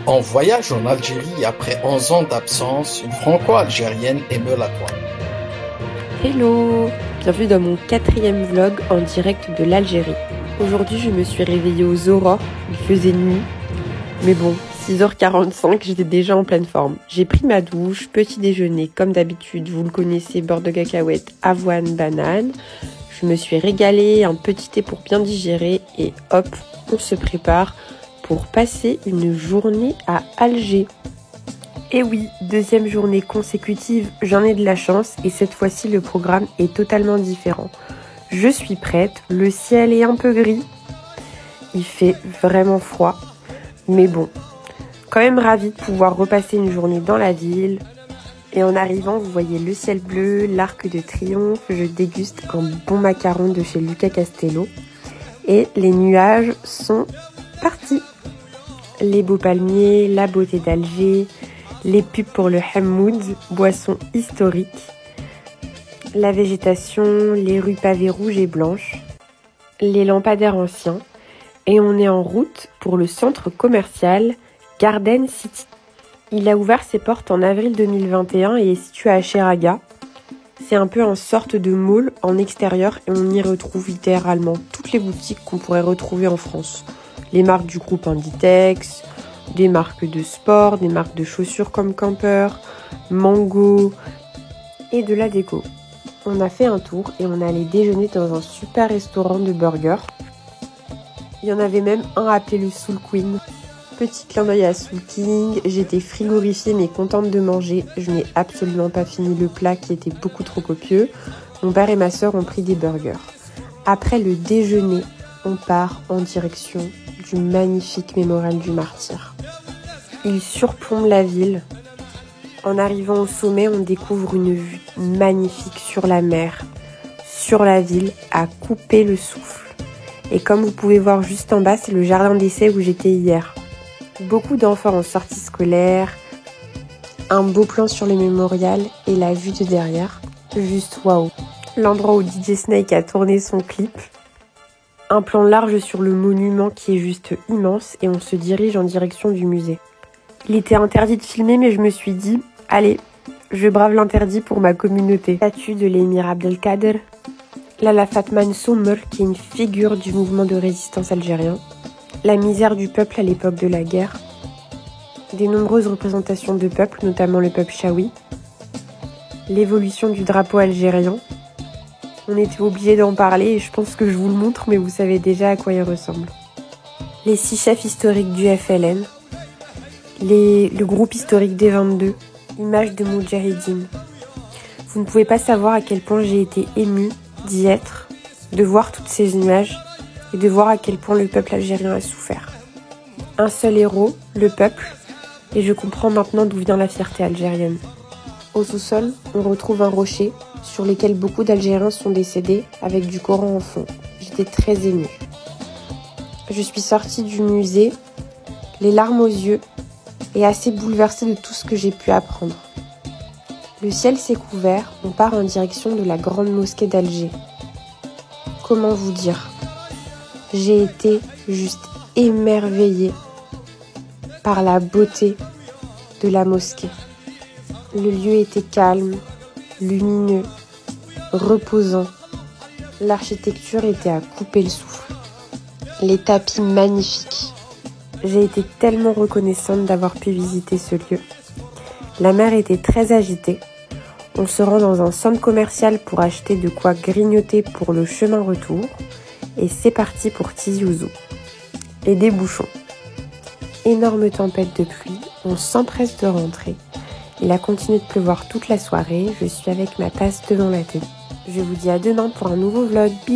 En voyage en Algérie après 11 ans d'absence, une franco-algérienne émeut la toile. Hello! Bienvenue dans mon 4e vlog en direct de l'Algérie. Aujourd'hui, je me suis réveillée aux aurores, il faisait nuit. Mais bon, 6h45, j'étais déjà en pleine forme. J'ai pris ma douche, petit déjeuner, comme d'habitude, vous le connaissez, beurre de cacahuète, avoine, banane. Je me suis régalée, un petit thé pour bien digérer et hop, on se prépare pour passer une journée à Alger. Et oui, 2e journée consécutive, j'en ai de la chance et cette fois-ci le programme est totalement différent. Je suis prête, le ciel est un peu gris, il fait vraiment froid, mais bon, quand même ravie de pouvoir repasser une journée dans la ville. Et en arrivant, vous voyez le ciel bleu, l'Arc de Triomphe, je déguste un bon macaron de chez Lucas Castello et les nuages sont partis. Les beaux palmiers, la beauté d'Alger, les pubs pour le Hammoud, boisson historique, la végétation, les rues pavées rouges et blanches, les lampadaires anciens, et on est en route pour le centre commercial Garden City. Il a ouvert ses portes en avril 2021 et est situé à Cheraga. C'est un peu en sorte de mall en extérieur et on y retrouve littéralement toutes les boutiques qu'on pourrait retrouver en France. Les marques du groupe Inditex, des marques de sport, des marques de chaussures comme Camper, Mango et de la déco. On a fait un tour et on est allé déjeuner dans un super restaurant de burgers. Il y en avait même un appelé le Soul Queen. Petit clin d'œil à Soul King, j'étais frigorifiée mais contente de manger. Je n'ai absolument pas fini le plat qui était beaucoup trop copieux. Mon père et ma sœur ont pris des burgers. Après le déjeuner, on part en direction du magnifique mémorial du Martyr. Il surplombe la ville. En arrivant au sommet, on découvre une vue magnifique sur la mer, sur la ville, à couper le souffle. Et comme vous pouvez voir juste en bas, c'est le jardin d'essai où j'étais hier. Beaucoup d'enfants en sortie scolaire, un beau plan sur le mémorial et la vue de derrière. Juste waouh! L'endroit où DJ Snake a tourné son clip. Un plan large sur le monument qui est juste immense et on se dirige en direction du musée. Il était interdit de filmer mais je me suis dit, allez, je brave l'interdit pour ma communauté. Statue de l'émir Abdelkader, Lala Fatma Sommer qui est une figure du mouvement de résistance algérien, la misère du peuple à l'époque de la guerre, des nombreuses représentations de peuples, notamment le peuple chaoui, l'évolution du drapeau algérien. On était obligé d'en parler et je pense que je vous le montre, mais vous savez déjà à quoi il ressemble. Les 6 chefs historiques du FLN, le groupe historique des 22, images de Moudjahidine. Vous ne pouvez pas savoir à quel point j'ai été émue d'y être, de voir toutes ces images et de voir à quel point le peuple algérien a souffert. Un seul héros, le peuple, et je comprends maintenant d'où vient la fierté algérienne. Au sous-sol, on retrouve un rocher sur lequel beaucoup d'Algériens sont décédés avec du Coran en fond. J'étais très émue. Je suis sortie du musée, les larmes aux yeux et assez bouleversée de tout ce que j'ai pu apprendre. Le ciel s'est couvert, on part en direction de la grande mosquée d'Alger. Comment vous dire ? J'ai été juste émerveillée par la beauté de la mosquée. Le lieu était calme, lumineux, reposant. L'architecture était à couper le souffle. Les tapis magnifiques. J'ai été tellement reconnaissante d'avoir pu visiter ce lieu. La mer était très agitée. On se rend dans un centre commercial pour acheter de quoi grignoter pour le chemin retour. Et c'est parti pour Tizi Ouzou. Et des bouchons. Énorme tempête de pluie, on s'empresse de rentrer. Il a continué de pleuvoir toute la soirée, je suis avec ma tasse devant la télé. Je vous dis à demain pour un nouveau vlog. Bisous!